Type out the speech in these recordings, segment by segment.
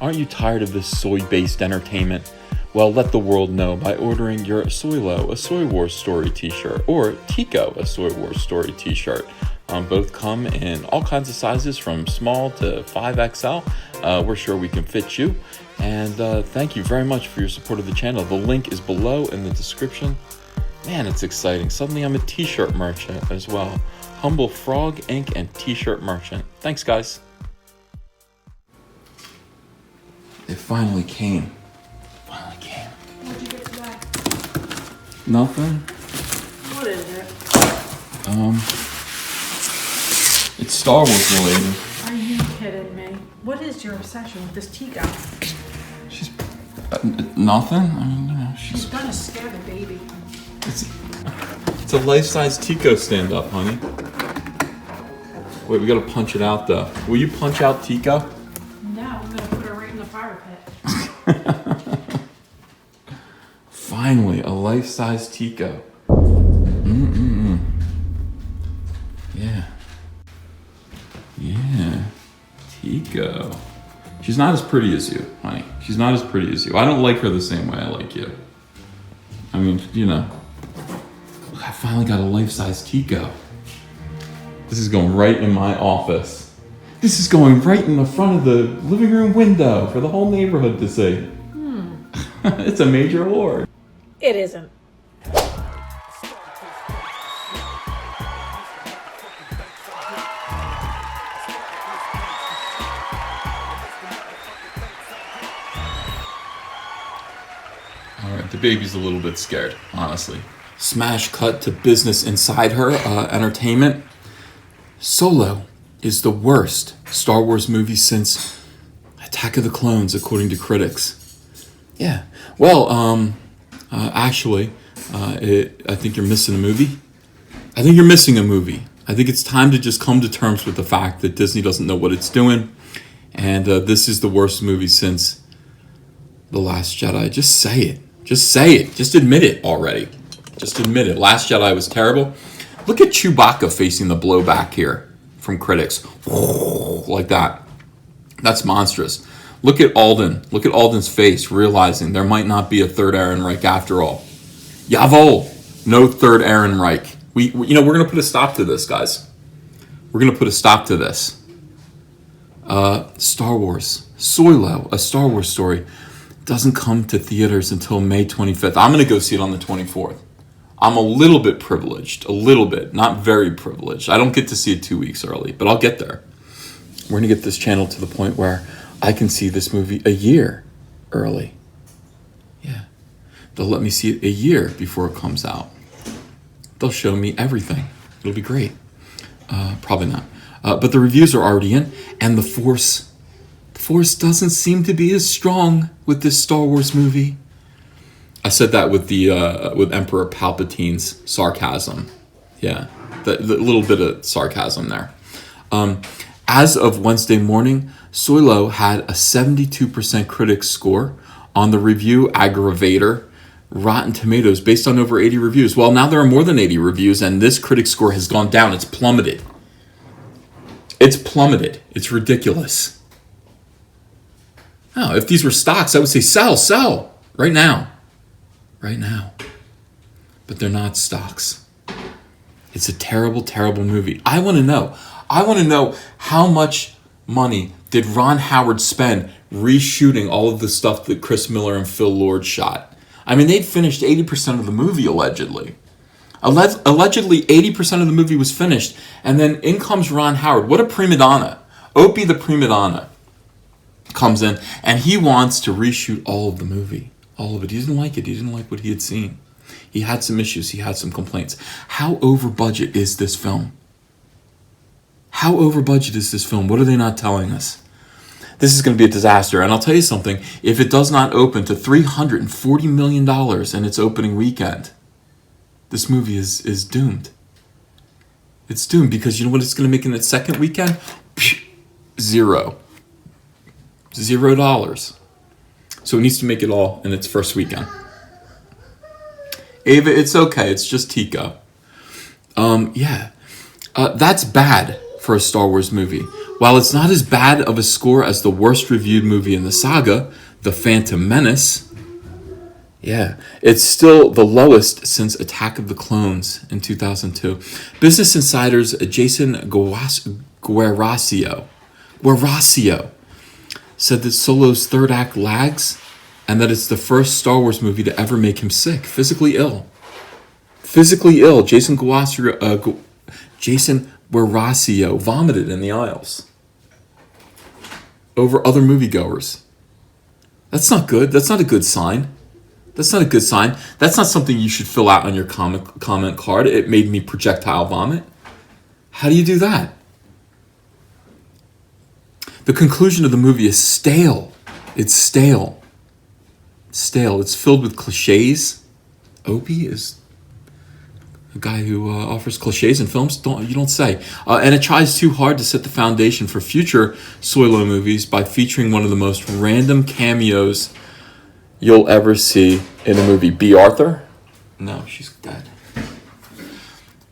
Aren't you tired of this soy-based entertainment? Well, let the world know by ordering your Soylo, a Soy Wars Story t-shirt, or Tico, a Soy Wars Story t-shirt. Both come in all kinds of sizes from small to 5XL. We're sure we can fit you. And thank you very much for your support of the channel. The link is below in the description. Man, it's exciting. Suddenly I'm a t-shirt merchant as well. Humble Frog, Ink, and t-shirt merchant. Thanks, guys. It finally came. What'd you get today? Nothing. What is it? It's Star Wars related. Are you kidding me? What is your obsession with this Tico? She's nothing. I mean, you know, She's gonna scare the baby. It's a life-size Tico stand-up, honey. Wait, we gotta punch it out though. Will you punch out Tico? No, I'm gonna put her right in the fire pit. Finally, a life-size Tico. Yeah. Yeah. Tico. She's not as pretty as you, honey. She's not as pretty as you. I don't like her the same way I like you. I mean, you know. Look, I finally got a life-size Tico. This is going right in my office. This is going right in the front of the living room window for the whole neighborhood to see. It's a major award. It isn't. Alright, the baby's a little bit scared, honestly. Smash cut to business inside her, entertainment. Solo is the worst Star Wars movie since Attack of the Clones, according to critics. Yeah, well, actually, I think you're missing a movie. I think you're missing a movie. I think it's time to just come to terms with the fact that Disney doesn't know what it's doing. And this is the worst movie since The Last Jedi. Just say it. Just say it. Just admit it already. Just admit it. Last Jedi was terrible. Look at Chewbacca facing the blowback here from critics. Like that. That's monstrous. Look at Alden. Look at Alden's face, realizing there might not be a third Ehrenreich after all. Jawohl. No third Ehrenreich. We're going to put a stop to this, guys. We're going to put a stop to this. Star Wars. Soylo, a Star Wars story, doesn't come to theaters until May 25th. I'm going to go see it on the 24th. I'm a little bit privileged. A little bit. Not very privileged. I don't get to see it 2 weeks early, but I'll get there. We're going to get this channel to the point where I can see this movie a year early. Yeah. They'll let me see it a year before it comes out. They'll show me everything. It'll be great. Probably not. But the reviews are already in, and the Force doesn't seem to be as strong with this Star Wars movie. I said that with with Emperor Palpatine's sarcasm. Yeah, the little bit of sarcasm there. As of Wednesday morning, Soylo had a 72% critic score on the review aggravator Rotten Tomatoes based on over 80 reviews. Well, now there are more than 80 reviews, and this critic score has gone down. It's plummeted. It's plummeted. It's ridiculous. Oh, if these were stocks, I would say sell right now. Right now. But they're not stocks. It's a terrible, terrible movie. I want to know how much money did Ron Howard spend reshooting all of the stuff that Chris Miller and Phil Lord shot? I mean, they'd finished 80% of the movie, allegedly. Allegedly, 80% of the movie was finished, and then in comes Ron Howard. What a prima donna. Opie the prima donna comes in, and he wants to reshoot all of the movie. All of it. He didn't like it. He didn't like what he had seen. He had some issues. He had some complaints. How over budget is this film? How over budget is this film? What are they not telling us? This is going to be a disaster. And I'll tell you something. If it does not open to $340 million in its opening weekend, this movie is doomed. It's doomed because you know what it's going to make in its second weekend? $0. So it needs to make it all in its first weekend. Ava, it's okay. It's just Tico. That's bad for a Star Wars movie. While it's not as bad of a score as the worst reviewed movie in the saga, The Phantom Menace, yeah, it's still the lowest since Attack of the Clones in 2002. Business Insider's Jason Guerrasio said that Solo's third act lags and that it's the first Star Wars movie to ever make him sick, physically ill. Physically ill. Jason Guerrasio vomited in the aisles over other moviegoers. That's not good. That's not a good sign. That's not a good sign. That's not something you should fill out on your comment card. It made me projectile vomit. How do you do that? The conclusion of the movie is stale. It's stale. Stale. It's filled with cliches. Opie is a guy who offers cliches in films. You don't say. And it tries too hard to set the foundation for future Soy-Lo movies by featuring one of the most random cameos you'll ever see in a movie. B. Arthur? No, she's dead.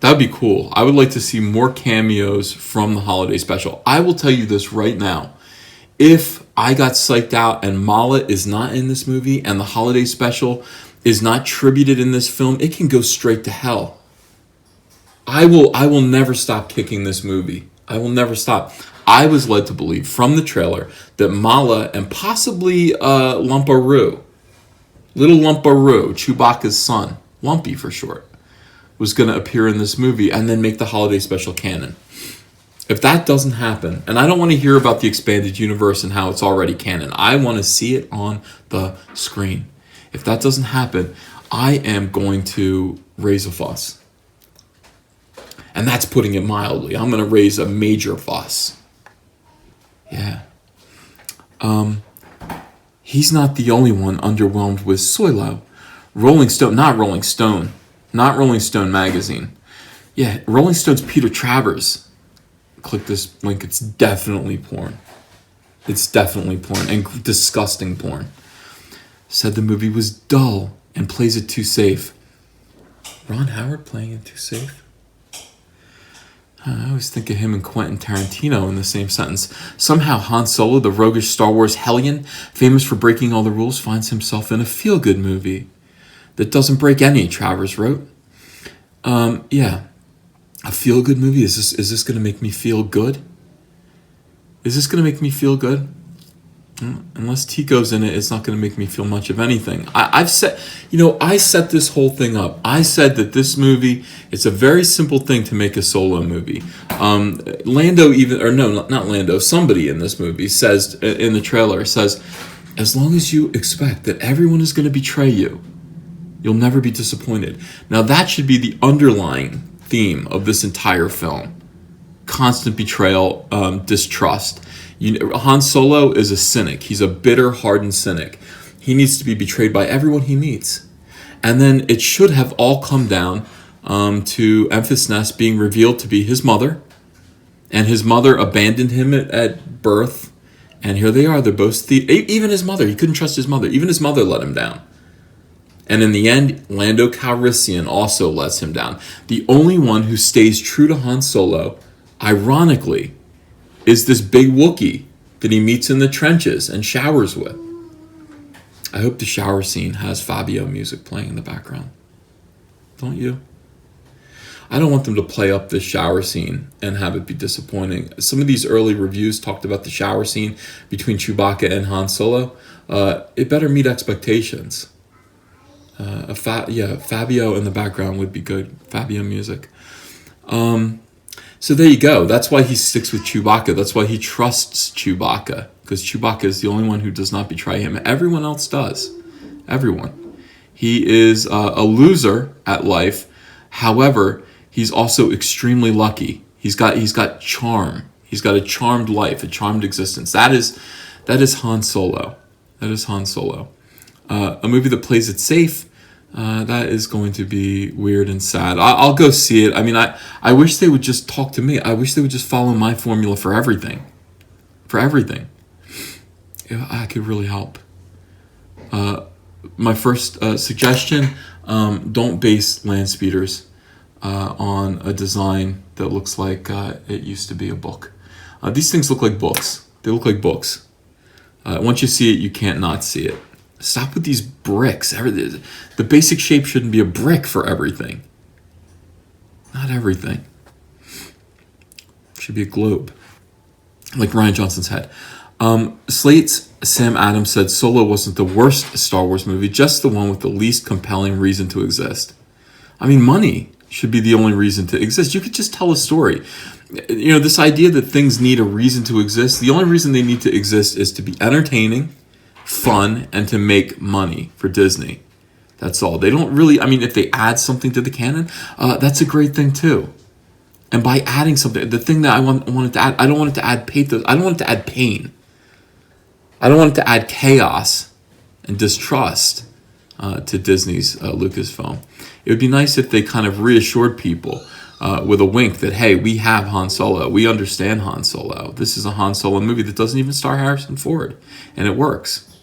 That would be cool. I would like to see more cameos from the holiday special. I will tell you this right now. If I got psyched out and Mala is not in this movie and the holiday special is not tributed in this film, it can go straight to hell. I will never stop kicking this movie. I will never stop. I was led to believe from the trailer that Mala and possibly Lumparoo, little Lumparoo, Chewbacca's son, Lumpy for short, was going to appear in this movie and then make the holiday special canon. If that doesn't happen, and I don't want to hear about the expanded universe and how it's already canon, I want to see it on the screen. If that doesn't happen, I am going to raise a fuss. And that's putting it mildly. I'm going to raise a major fuss. Yeah. He's not the only one underwhelmed with Soy-Lo. Rolling Stone magazine. Yeah, Rolling Stone's Peter Travers. Click this link. It's definitely porn. It's definitely porn and disgusting porn. Said the movie was dull and plays it too safe. Ron Howard playing it too safe? I always think of him and Quentin Tarantino in the same sentence. Somehow Han Solo, the roguish Star Wars hellion, famous for breaking all the rules, finds himself in a feel-good movie that doesn't break any, Travers wrote. Yeah. A feel-good movie? Is this going to make me feel good? Is this going to make me feel good? Unless Tico's in it, it's not going to make me feel much of anything. I set this whole thing up. I said that this movie, it's a very simple thing to make a Solo movie. Somebody in this movie says, in the trailer, says, as long as you expect that everyone is going to betray you, you'll never be disappointed. Now that should be the underlying theme of this entire film. Constant betrayal, distrust. Han Solo is a cynic. He's a bitter, hardened cynic. He needs to be betrayed by everyone he meets. And then it should have all come down to Enfys Nest being revealed to be his mother. And his mother abandoned him at birth. And here they are. They're both even his mother. He couldn't trust his mother. Even his mother let him down. And in the end, Lando Calrissian also lets him down. The only one who stays true to Han Solo, ironically, is this big Wookiee that he meets in the trenches and showers with. I hope the shower scene has Fabio music playing in the background. Don't you? I don't want them to play up this shower scene and have it be disappointing. Some of these early reviews talked about the shower scene between Chewbacca and Han Solo. It better meet expectations. Fabio in the background would be good. Fabio music. So there you go. That's why he sticks with Chewbacca. That's why he trusts Chewbacca. Because Chewbacca is the only one who does not betray him. Everyone else does. Everyone. He is a loser at life. However, he's also extremely lucky. He's got charm. He's got a charmed life, a charmed existence. That is Han Solo. That is Han Solo. A movie that plays it safe. That is going to be weird and sad. I'll go see it. I mean, I wish they would just talk to me. I wish they would just follow my formula for everything. For everything. I could really help. My first suggestion, don't base land speeders on a design that looks like it used to be a book. These things look like books. They look like books. Once you see it, you can't not see it. Stop with these bricks. The basic shape shouldn't be a brick for everything. Not everything. It should be a globe. Like Ryan Johnson's head. Slate's Sam Adams said Solo wasn't the worst Star Wars movie, just the one with the least compelling reason to exist. I mean, money should be the only reason to exist. You could just tell a story. You know, this idea that things need a reason to exist, the only reason they need to exist is to be entertaining, fun, and to make money for Disney. That's all. They don't really, I mean, if they add something to the canon, that's a great thing too. And by adding something, the thing that I want it to add, I don't want it to add pathos, I don't want it to add pain. I don't want it to add chaos and distrust to Disney's Lucasfilm. It would be nice if they kind of reassured people with a wink that, hey, we have Han Solo. We understand Han Solo. This is a Han Solo movie that doesn't even star Harrison Ford, and it works.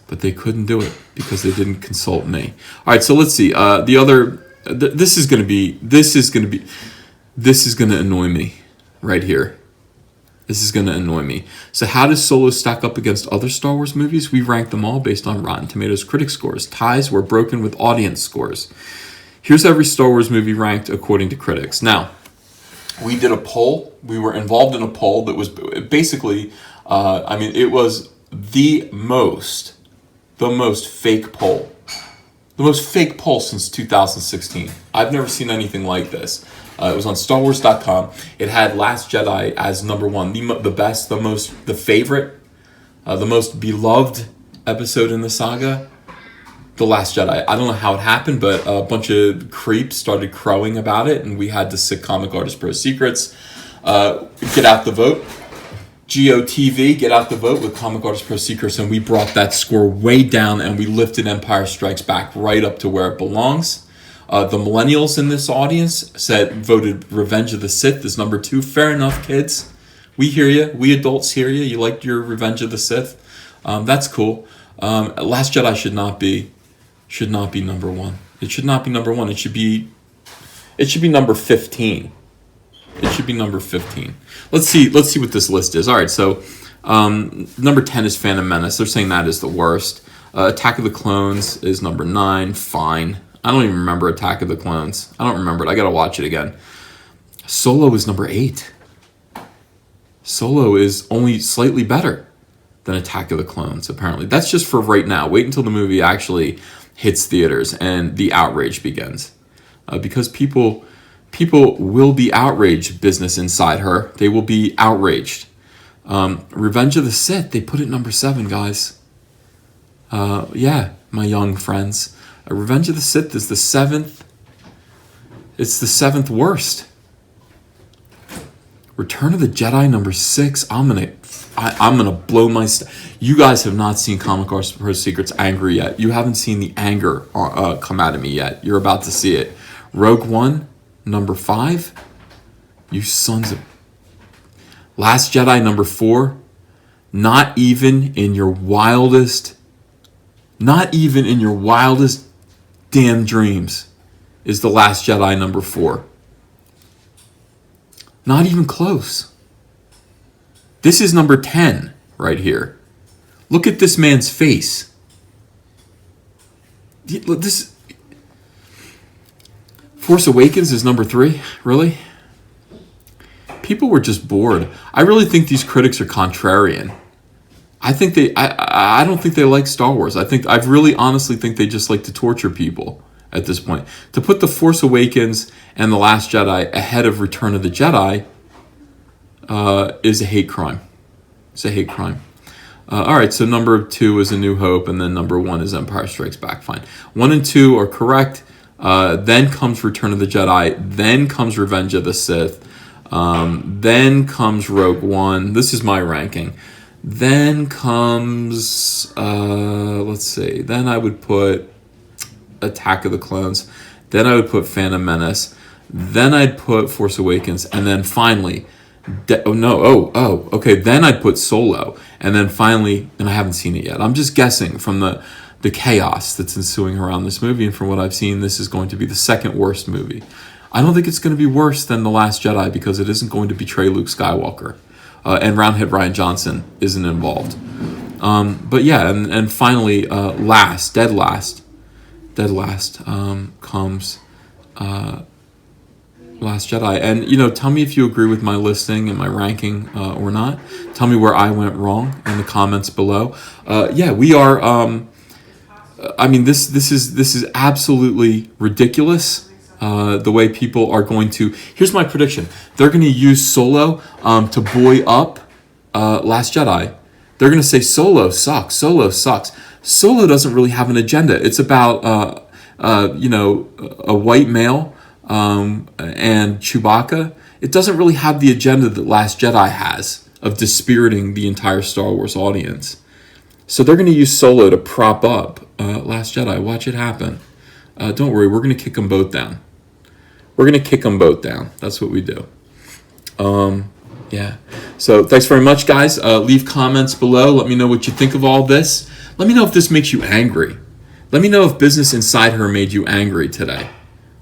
But they couldn't do it because they didn't consult me. All right, so let's see. The other, this is going to annoy me right here. This is going to annoy me. So how does Solo stack up against other Star Wars movies? We ranked them all based on Rotten Tomatoes critic scores. Ties were broken with audience scores. Here's every Star Wars movie ranked according to critics. Now, we did a poll. We were involved in a poll that was basically, it was the most fake poll. The most fake poll since 2016. I've never seen anything like this. It was on StarWars.com. It had Last Jedi as number one, the best, the favorite, the most beloved episode in the saga. The Last Jedi. I don't know how it happened, but a bunch of creeps started crowing about it, and we had to sick Comic Artist Pro Secrets. Get out the vote. GOTV, get out the vote with Comic Artist Pro Secrets, and we brought that score way down, and we lifted Empire Strikes Back right up to where it belongs. The millennials in this audience voted Revenge of the Sith as number 2. Fair enough, kids. We hear you. We adults hear you. You liked your Revenge of the Sith. That's cool. Last Jedi should not be number 1. It should not be number 1. It should be number 15. It should be number 15. Let's see what this list is. All right, so number 10 is Phantom Menace. They're saying that is the worst. Attack of the Clones is number 9. Fine. I don't even remember Attack of the Clones. I don't remember it. I got to watch it again. Solo is number 8. Solo is only slightly better than Attack of the Clones, apparently. That's just for right now. Wait until the movie actually hits theaters and the outrage begins. Because people will be outraged, business inside her. They will be outraged. Revenge of the Sith, they put it number 7, guys. Yeah, my young friends. Revenge of the Sith is the 7th. It's the 7th worst. Return of the Jedi number 6. I'm gonna blow my. You guys have not seen Comic Artist Pro Secrets anger yet. You haven't seen the anger come out of me yet. You're about to see it. Rogue One number 5. You sons of. Last Jedi number 4. Not even in your wildest damn dreams is The Last Jedi number 4. Not even close. This is number 10 right here. Look at this man's face. This Force Awakens is number 3? Really? People were just bored. I really think these critics are contrarian. I don't think they like Star Wars. I really honestly think they just like to torture people at this point. To put The Force Awakens and The Last Jedi ahead of Return of the Jedi is a hate crime. It's a hate crime. All right, so number 2 is A New Hope, and then number 1 is Empire Strikes Back. Fine. 1 and 2 are correct. Then comes Return of the Jedi. Then comes Revenge of the Sith. Then comes Rogue One. This is my ranking. Then comes, let's see. Then I would put Attack of the Clones. Then I would put Phantom Menace. Then I'd put Force Awakens. And then finally, okay. Then I'd put Solo. And then finally, and I haven't seen it yet. I'm just guessing from the chaos that's ensuing around this movie. And from what I've seen, this is going to be the second worst movie. I don't think it's going to be worse than The Last Jedi because it isn't going to betray Luke Skywalker. and Roundhead Ryan Johnson isn't involved. But yeah, and finally, dead last comes Last Jedi. And tell me if you agree with my listing and my ranking or not. Tell me where I went wrong in the comments below. We are. This is absolutely ridiculous. The way people are going to. Here's my prediction. They're going to use Solo to buoy up Last Jedi. They're going to say Solo sucks. Solo sucks. Solo doesn't really have an agenda. It's about a white male and Chewbacca. It doesn't really have the agenda that Last Jedi has of dispiriting the entire Star Wars audience. So they're going to use Solo to prop up Last Jedi. Watch it happen. Don't worry, we're going to kick them both down. That's what we do. So thanks very much, guys. Leave comments below. Let me know what you think of all this. Let me know if this makes you angry. Let me know if Business Insider made you angry today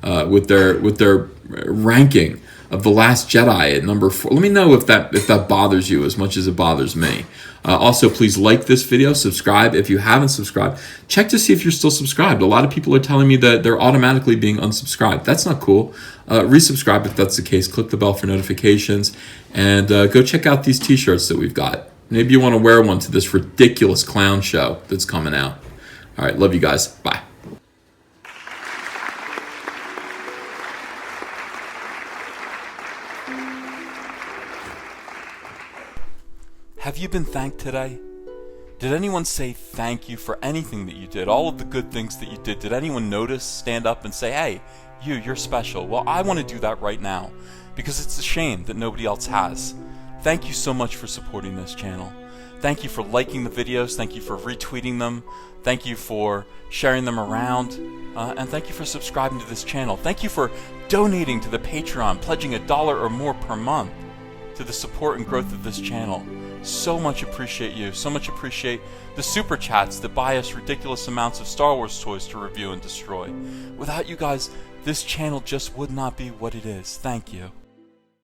with their ranking of The Last Jedi at number 4. Let me know if that bothers you as much as it bothers me. Also, please like this video, subscribe if you haven't subscribed. Check to see if you're still subscribed. A lot of people are telling me that they're automatically being unsubscribed. That's not cool. Resubscribe if that's the case. Click the bell for notifications. And go check out these t-shirts that we've got. Maybe you want to wear one to this ridiculous clown show that's coming out. All right, love you guys. Bye. Have you been thanked today? Did anyone say thank you for anything that you did? All of the good things that you did? Did anyone notice, stand up and say, hey, you're special? Well, I want to do that right now because it's a shame that nobody else has. Thank you so much for supporting this channel. Thank you for liking the videos. Thank you for retweeting them. Thank you for sharing them around. And thank you for subscribing to this channel. Thank you for donating to the Patreon, pledging $1 or more per month to the support and growth of this channel. So much appreciate you. So much appreciate the super chats that buy us ridiculous amounts of Star Wars toys to review and destroy. Without you guys, this channel just would not be what it is. Thank you.